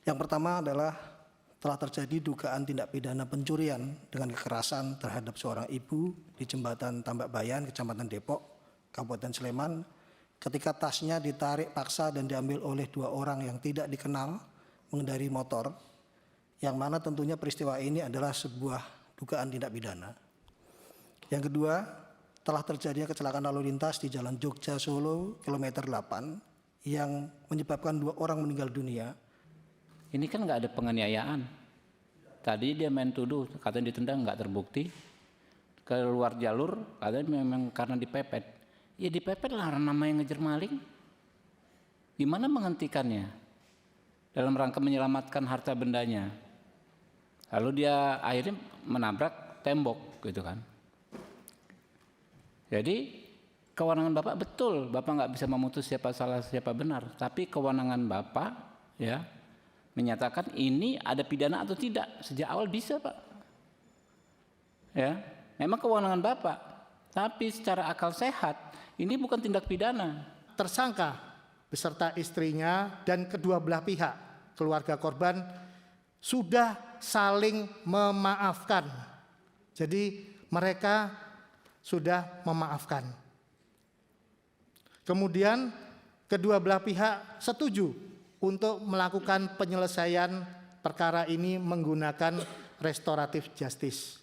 Yang pertama adalah telah terjadi dugaan tindak pidana pencurian dengan kekerasan terhadap seorang ibu di Jembatan Tambak Bayan, Kecamatan Depok, Kabupaten Sleman, ketika tasnya ditarik paksa dan diambil oleh 2 orang yang tidak dikenal mengendarai motor, yang mana tentunya peristiwa ini adalah sebuah dugaan tindak pidana. Yang kedua, telah terjadi kecelakaan lalu lintas di Jalan Jogja Solo kilometer 8 yang menyebabkan 2 orang meninggal dunia. Ini kan nggak ada penganiayaan. Tadi dia main tuduh, katanya ditendang, nggak terbukti. Keluar jalur, katanya memang karena dipepet. Ya dipepet lah, namanya ngejar maling. Gimana menghentikannya? Dalam rangka menyelamatkan harta bendanya. Lalu dia akhirnya menabrak tembok, gitu kan. Jadi kewenangan Bapak betul, Bapak nggak bisa memutus siapa salah siapa benar. Tapi kewenangan Bapak, ya, menyatakan ini ada pidana atau tidak sejak awal bisa, Pak. Ya, memang kewenangan Bapak. Tapi secara akal sehat ini bukan tindak pidana. Tersangka beserta istrinya dan kedua belah pihak keluarga korban sudah saling memaafkan. Jadi mereka sudah memaafkan. Kemudian kedua belah pihak setuju untuk melakukan penyelesaian perkara ini menggunakan restoratif justice.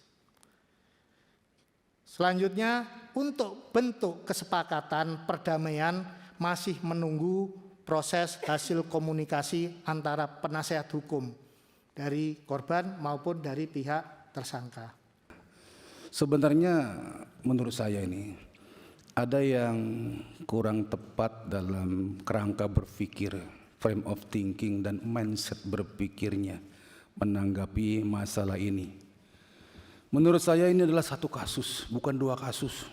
Selanjutnya, untuk bentuk kesepakatan perdamaian masih menunggu proses hasil komunikasi antara penasehat hukum dari korban maupun dari pihak tersangka. Sebenarnya menurut saya ini ada yang kurang tepat dalam kerangka berpikir, frame of thinking dan mindset berpikirnya menanggapi masalah ini. Menurut saya ini adalah satu kasus, bukan 2 kasus.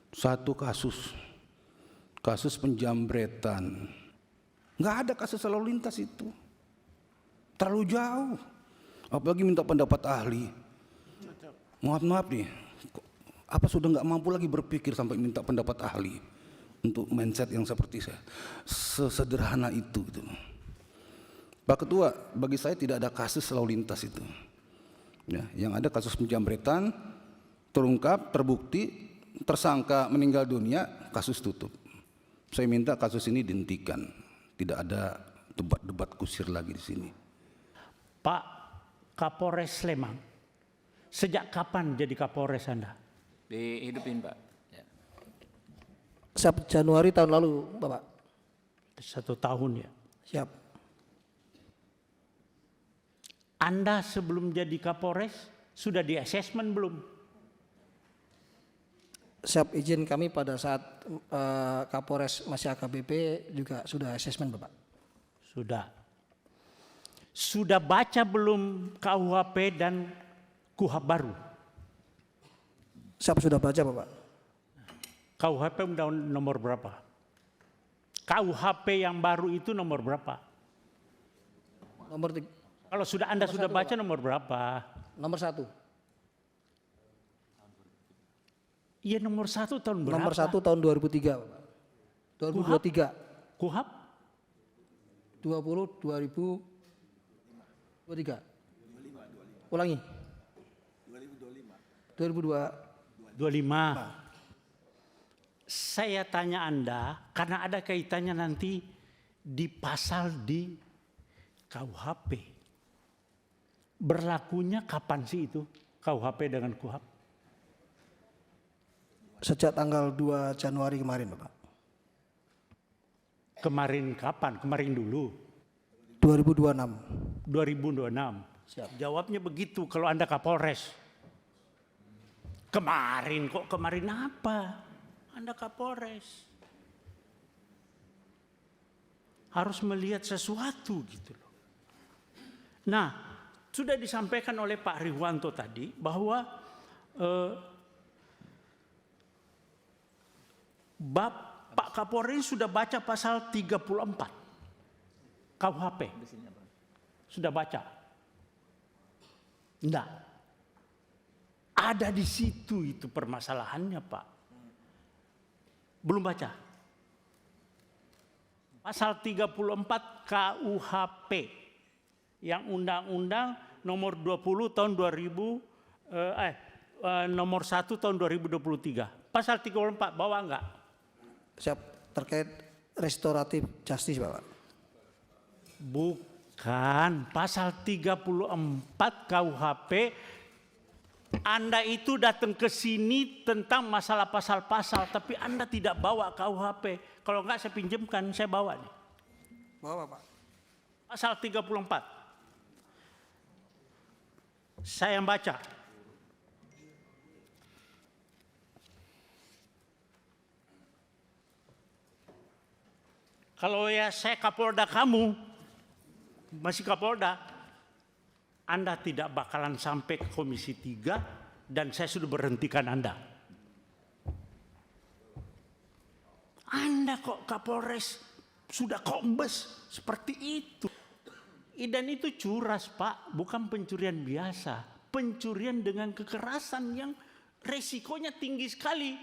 Satu kasus. Kasus penjambretan. Nggak ada kasus lalu lintas itu. Terlalu jauh. Apalagi minta pendapat ahli. Maaf nih, apa sudah nggak mampu lagi berpikir sampai minta pendapat ahli untuk mindset yang seperti saya, sesederhana itu gitu. Pak Ketua, bagi saya tidak ada kasus lalu lintas itu. Ya, yang ada kasus penjambretan, terungkap, terbukti, tersangka meninggal dunia, kasus tutup. Saya minta kasus ini dihentikan, tidak ada debat-debat kusir lagi di sini. Pak Kapolres Sleman, sejak kapan jadi Kapolres Anda? Dihidupin, Pak. Ya. Siap Januari tahun lalu, Bapak. 1 tahun ya. Siap. Anda sebelum jadi Kapolres sudah di assessment belum? Siap, izin kami pada saat Kapolres masih AKBP juga sudah asesmen, Bapak. Sudah. Sudah baca belum KUHP dan KUHP baru? Siap, sudah baca, Bapak. KUHP undang nomor berapa? KUHP yang baru itu nomor berapa? Nomor Kalau sudah Anda sudah baca nomor berapa? Nomor 1. Iya, nomor 1 tahun berapa? Nomor 1 tahun 2003, Bapak. 2023. KUHP 2023. Ulangi. 25. Saya tanya Anda karena ada kaitannya nanti di pasal di KUHP. Berlakunya kapan sih itu KUHP dengan KUHP? Sejak tanggal 2 Januari kemarin, Bapak. Kemarin kapan? Kemarin dulu. 2026. 2026. Siap. Jawabnya begitu kalau Anda Kapolres. Kemarin kok, kemarin apa? Anda Kapolres. Harus melihat sesuatu gitu loh. Nah, sudah disampaikan oleh Pak Rihwanto tadi bahwa Pak Kapolri sudah baca pasal 34 KUHP. Sudah baca? Enggak. Ada di situ itu permasalahannya, Pak. Belum baca? Pasal 34 KUHP yang Undang-Undang nomor 20 tahun 2000 nomor 1 tahun 2023. Pasal 34 bawa enggak? Siap, terkait restoratif justice, Bapak. Bukan, pasal 34 KUHP. Anda itu datang ke sini tentang masalah pasal-pasal, tapi Anda tidak bawa KUHP. Kalau enggak saya pinjamkan, saya bawa nih. Bawa, Pak. Pasal 34. Saya yang baca. Kalau ya saya Kapolda kamu, masih Kapolda, Anda tidak bakalan sampai ke Komisi 3 dan saya sudah berhentikan Anda. Anda kok Kapolres sudah kombes seperti itu. Dan itu curas, Pak, bukan pencurian biasa. Pencurian dengan kekerasan yang resikonya tinggi sekali.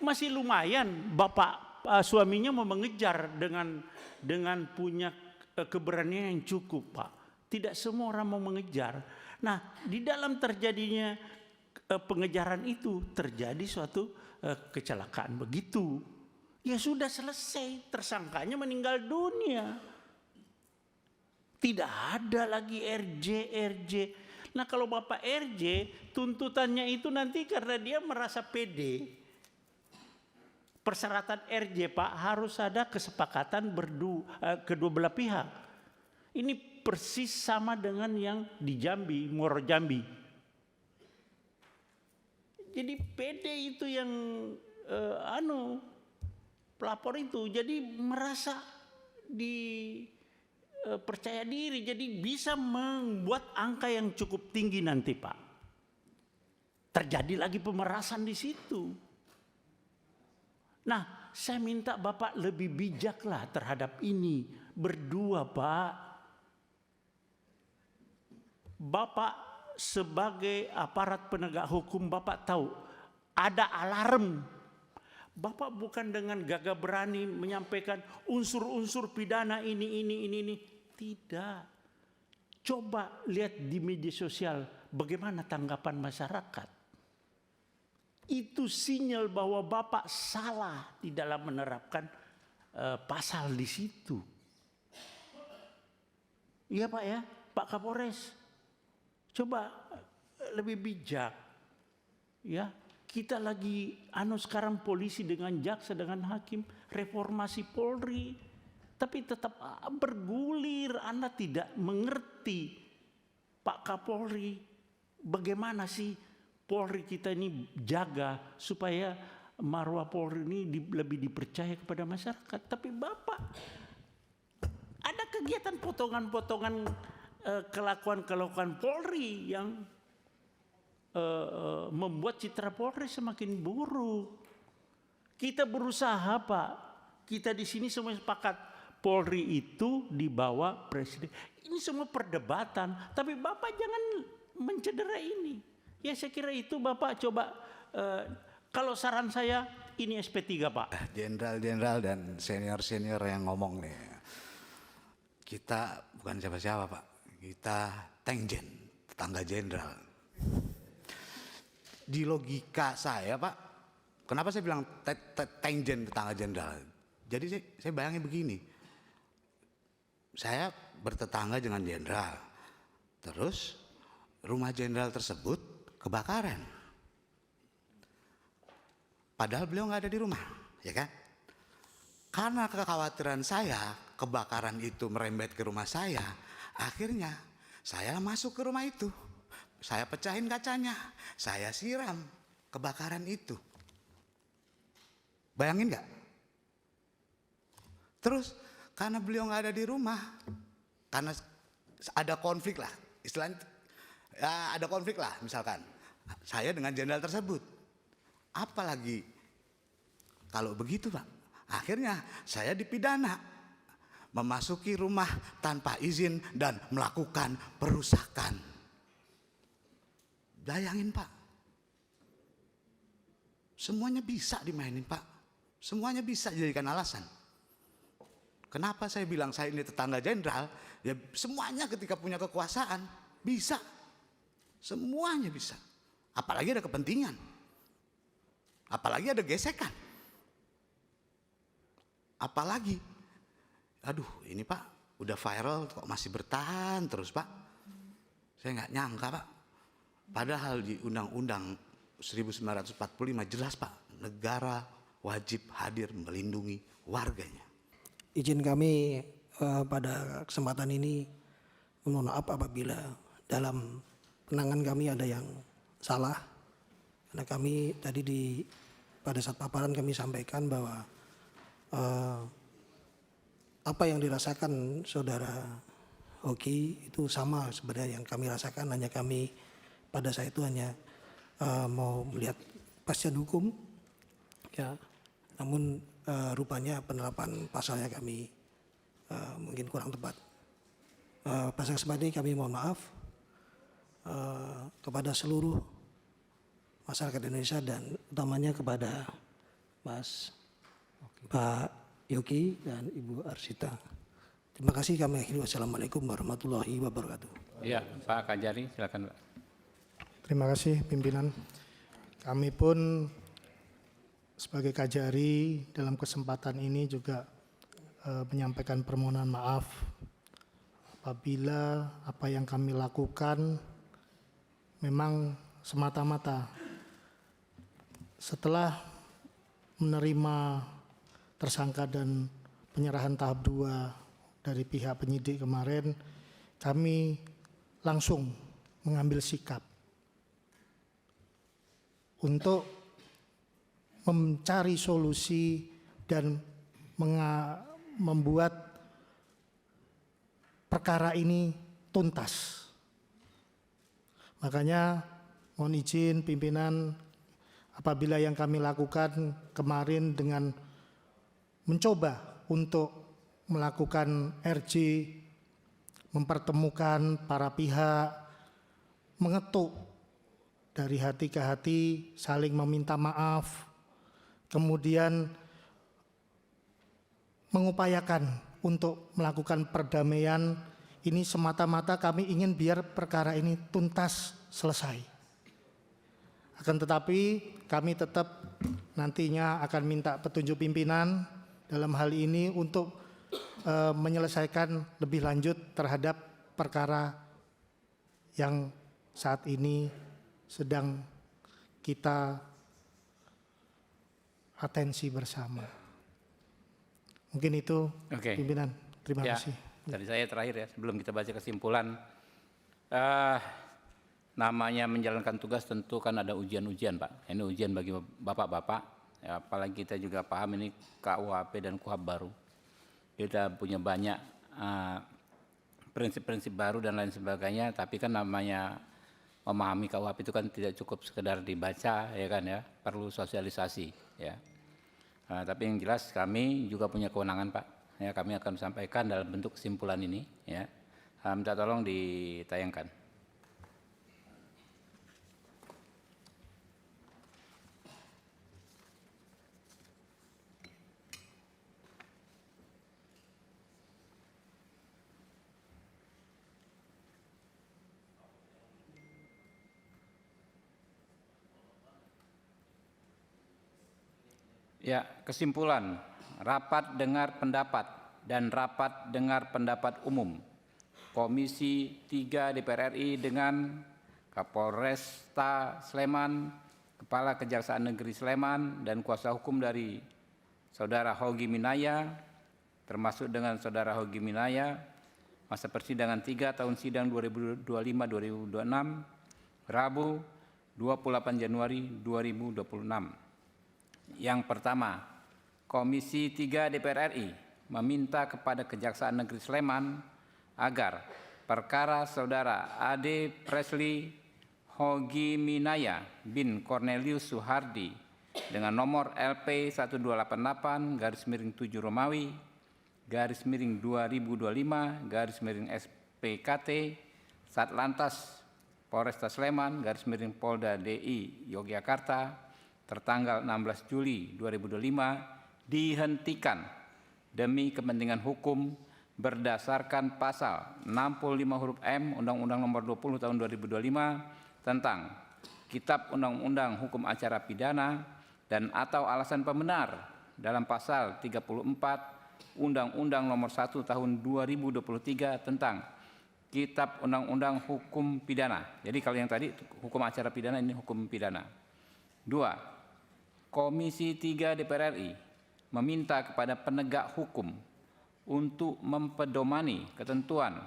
Masih lumayan Bapak suaminya mau mengejar dengan punya keberanian yang cukup, Pak. Tidak semua orang mau mengejar. Nah, di dalam terjadinya pengejaran itu terjadi suatu kecelakaan begitu. Ya sudah selesai, tersangkanya meninggal dunia. Tidak ada lagi RJ. Nah kalau Bapak RJ, tuntutannya itu nanti karena dia merasa pede. Persyaratan RJ, Pak, harus ada kesepakatan kedua belah pihak. Ini persis sama dengan yang di Jambi, Muaro Jambi. Jadi pede itu yang pelapor itu, jadi merasa percaya diri, jadi bisa membuat angka yang cukup tinggi nanti, Pak. Terjadi lagi pemerasan di situ. Nah, saya minta Bapak lebih bijaklah terhadap ini. Berdua, Pak. Bapak sebagai aparat penegak hukum, Bapak tahu ada alarm. Bapak bukan dengan gagah berani menyampaikan unsur-unsur pidana ini. Tidak. Coba lihat di media sosial bagaimana tanggapan masyarakat. Itu sinyal bahwa Bapak salah di dalam menerapkan pasal di situ. Iya Pak ya, Pak Kapolres. Coba lebih bijak. Ya. Kita lagi sekarang polisi dengan jaksa dengan hakim, reformasi Polri, tapi tetap bergulir. Anda tidak mengerti, Pak Kapolri, bagaimana sih Polri kita ini jaga supaya marwah Polri ini lebih dipercaya kepada masyarakat. Tapi Bapak ada kegiatan potongan-potongan kelakuan Polri yang membuat citra Polri semakin buruk. Kita berusaha, Pak. Kita di sini semua sepakat Polri itu di bawah presiden. Ini semua perdebatan, tapi Bapak jangan mencederai ini. Ya saya kira itu Bapak coba kalau saran saya ini SP3, Pak. Jenderal-jenderal dan senior-senior yang ngomong nih. Kita bukan siapa-siapa, Pak. Kita Tengjen, tetangga jenderal. Di logika saya, Pak, kenapa saya bilang Tengjen tetangga jenderal? Jadi saya bayangin begini, saya bertetangga dengan jenderal, terus rumah jenderal tersebut kebakaran. Padahal beliau nggak ada di rumah, ya kan? Karena kekhawatiran saya kebakaran itu merembet ke rumah saya, akhirnya saya masuk ke rumah itu. Saya pecahin kacanya, saya siram kebakaran itu. Bayangin nggak? Terus karena beliau nggak ada di rumah, karena ada konflik lah, istilahnya ya ada konflik lah, misalkan saya dengan jenderal tersebut. Apalagi kalau begitu, Pak, akhirnya saya dipidana memasuki rumah tanpa izin dan melakukan perusakan. Bayangin, Pak, semuanya bisa dimainin, Pak, semuanya bisa dijadikan alasan. Kenapa saya bilang saya ini tetangga jenderal? Ya semuanya ketika punya kekuasaan bisa. Semuanya bisa. Apalagi ada kepentingan. Apalagi ada gesekan. Apalagi, aduh ini Pak, udah viral kok masih bertahan terus Pak. Saya nggak nyangka Pak. Padahal di Undang-Undang 1945 jelas Pak, negara wajib hadir melindungi warganya. Izin kami pada kesempatan ini mohon maaf apabila dalam penanganan kami ada yang salah. Karena kami tadi pada saat paparan kami sampaikan bahwa apa yang dirasakan saudara Hoki itu sama sebenarnya yang kami rasakan, hanya kami pada saat itu hanya mau melihat kepastian hukum, ya. Namun rupanya penerapan pasalnya kami mungkin kurang tepat. Pada kesempatan ini kami mohon maaf kepada seluruh masyarakat Indonesia dan utamanya kepada Pak Yogi dan Ibu Arsita. Terima kasih, kami akhiri. Wassalamualaikum warahmatullahi wabarakatuh. Ya, Pak Kajari, silakan Pak. Terima kasih pimpinan. Kami pun sebagai Kajari dalam kesempatan ini juga menyampaikan permohonan maaf apabila apa yang kami lakukan memang semata-mata setelah menerima tersangka dan penyerahan tahap 2 dari pihak penyidik kemarin, kami langsung mengambil sikap untuk mencari solusi dan membuat perkara ini tuntas. Makanya mohon izin pimpinan, apabila yang kami lakukan kemarin dengan mencoba untuk melakukan RJ, mempertemukan para pihak, mengetuk dari hati ke hati, saling meminta maaf, kemudian mengupayakan untuk melakukan perdamaian, ini semata-mata kami ingin biar perkara ini tuntas selesai. Akan tetapi kami tetap nantinya akan minta petunjuk pimpinan dalam hal ini untuk menyelesaikan lebih lanjut terhadap perkara yang saat ini sedang kita atensi bersama. Mungkin itu pimpinan. Terima kasih. Dari saya terakhir ya, sebelum kita baca kesimpulan. Namanya menjalankan tugas tentu kan ada ujian-ujian Pak. Ini ujian bagi bapak-bapak, ya, apalagi kita juga paham ini KUHP dan KUHP baru. Kita punya banyak prinsip-prinsip baru dan lain sebagainya, tapi kan namanya memahami KUHP itu kan tidak cukup sekedar dibaca, ya kan ya, perlu sosialisasi, ya. Tapi yang jelas kami juga punya kewenangan Pak, ya, kami akan sampaikan dalam bentuk kesimpulan ini, ya. Minta tolong ditayangkan. Ya, kesimpulan, rapat dengar pendapat dan rapat dengar pendapat umum Komisi 3 DPR RI dengan Kapolresta Sleman, Kepala Kejaksaan Negeri Sleman dan kuasa hukum dari Saudara Hogi Minaya, termasuk dengan Saudara Hogi Minaya, masa persidangan 3 tahun sidang 2025-2026, Rabu 28 Januari 2026. Yang pertama, Komisi 3 DPR RI meminta kepada Kejaksaan Negeri Sleman agar perkara Saudara Ade Presley Hogi Minaya bin Cornelius Suhardi dengan nomor LP 1288-7 Romawi _2025 SPKT Satlantas Polresta Sleman Polda DI Yogyakarta tertanggal 16 Juli 2025 dihentikan demi kepentingan hukum berdasarkan pasal 65 huruf M Undang-Undang Nomor 20 Tahun 2025 tentang Kitab Undang-Undang Hukum Acara Pidana dan atau alasan pembenar dalam pasal 34 Undang-Undang Nomor 1 Tahun 2023 tentang Kitab Undang-Undang Hukum Pidana. Jadi kalau yang tadi hukum acara pidana, ini hukum pidana. 2. Komisi 3 DPR RI meminta kepada penegak hukum untuk mempedomani ketentuan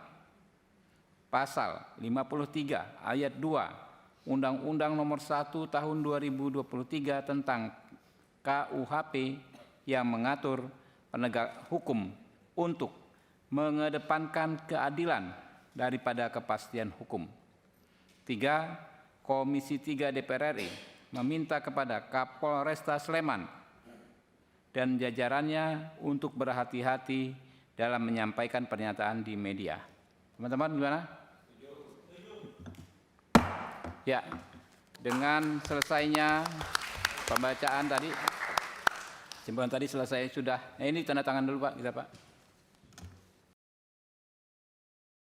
pasal 53 ayat 2 Undang-Undang Nomor 1 Tahun 2023 tentang KUHP yang mengatur penegak hukum untuk mengedepankan keadilan daripada kepastian hukum. 3. Komisi 3 DPR RI meminta kepada Kapolresta Sleman dan jajarannya untuk berhati-hati dalam menyampaikan pernyataan di media. Teman-teman gimana? Ya, dengan selesainya pembacaan tadi, simpulan tadi selesai sudah. Nah, ini tanda tangan dulu Pak, kita Pak.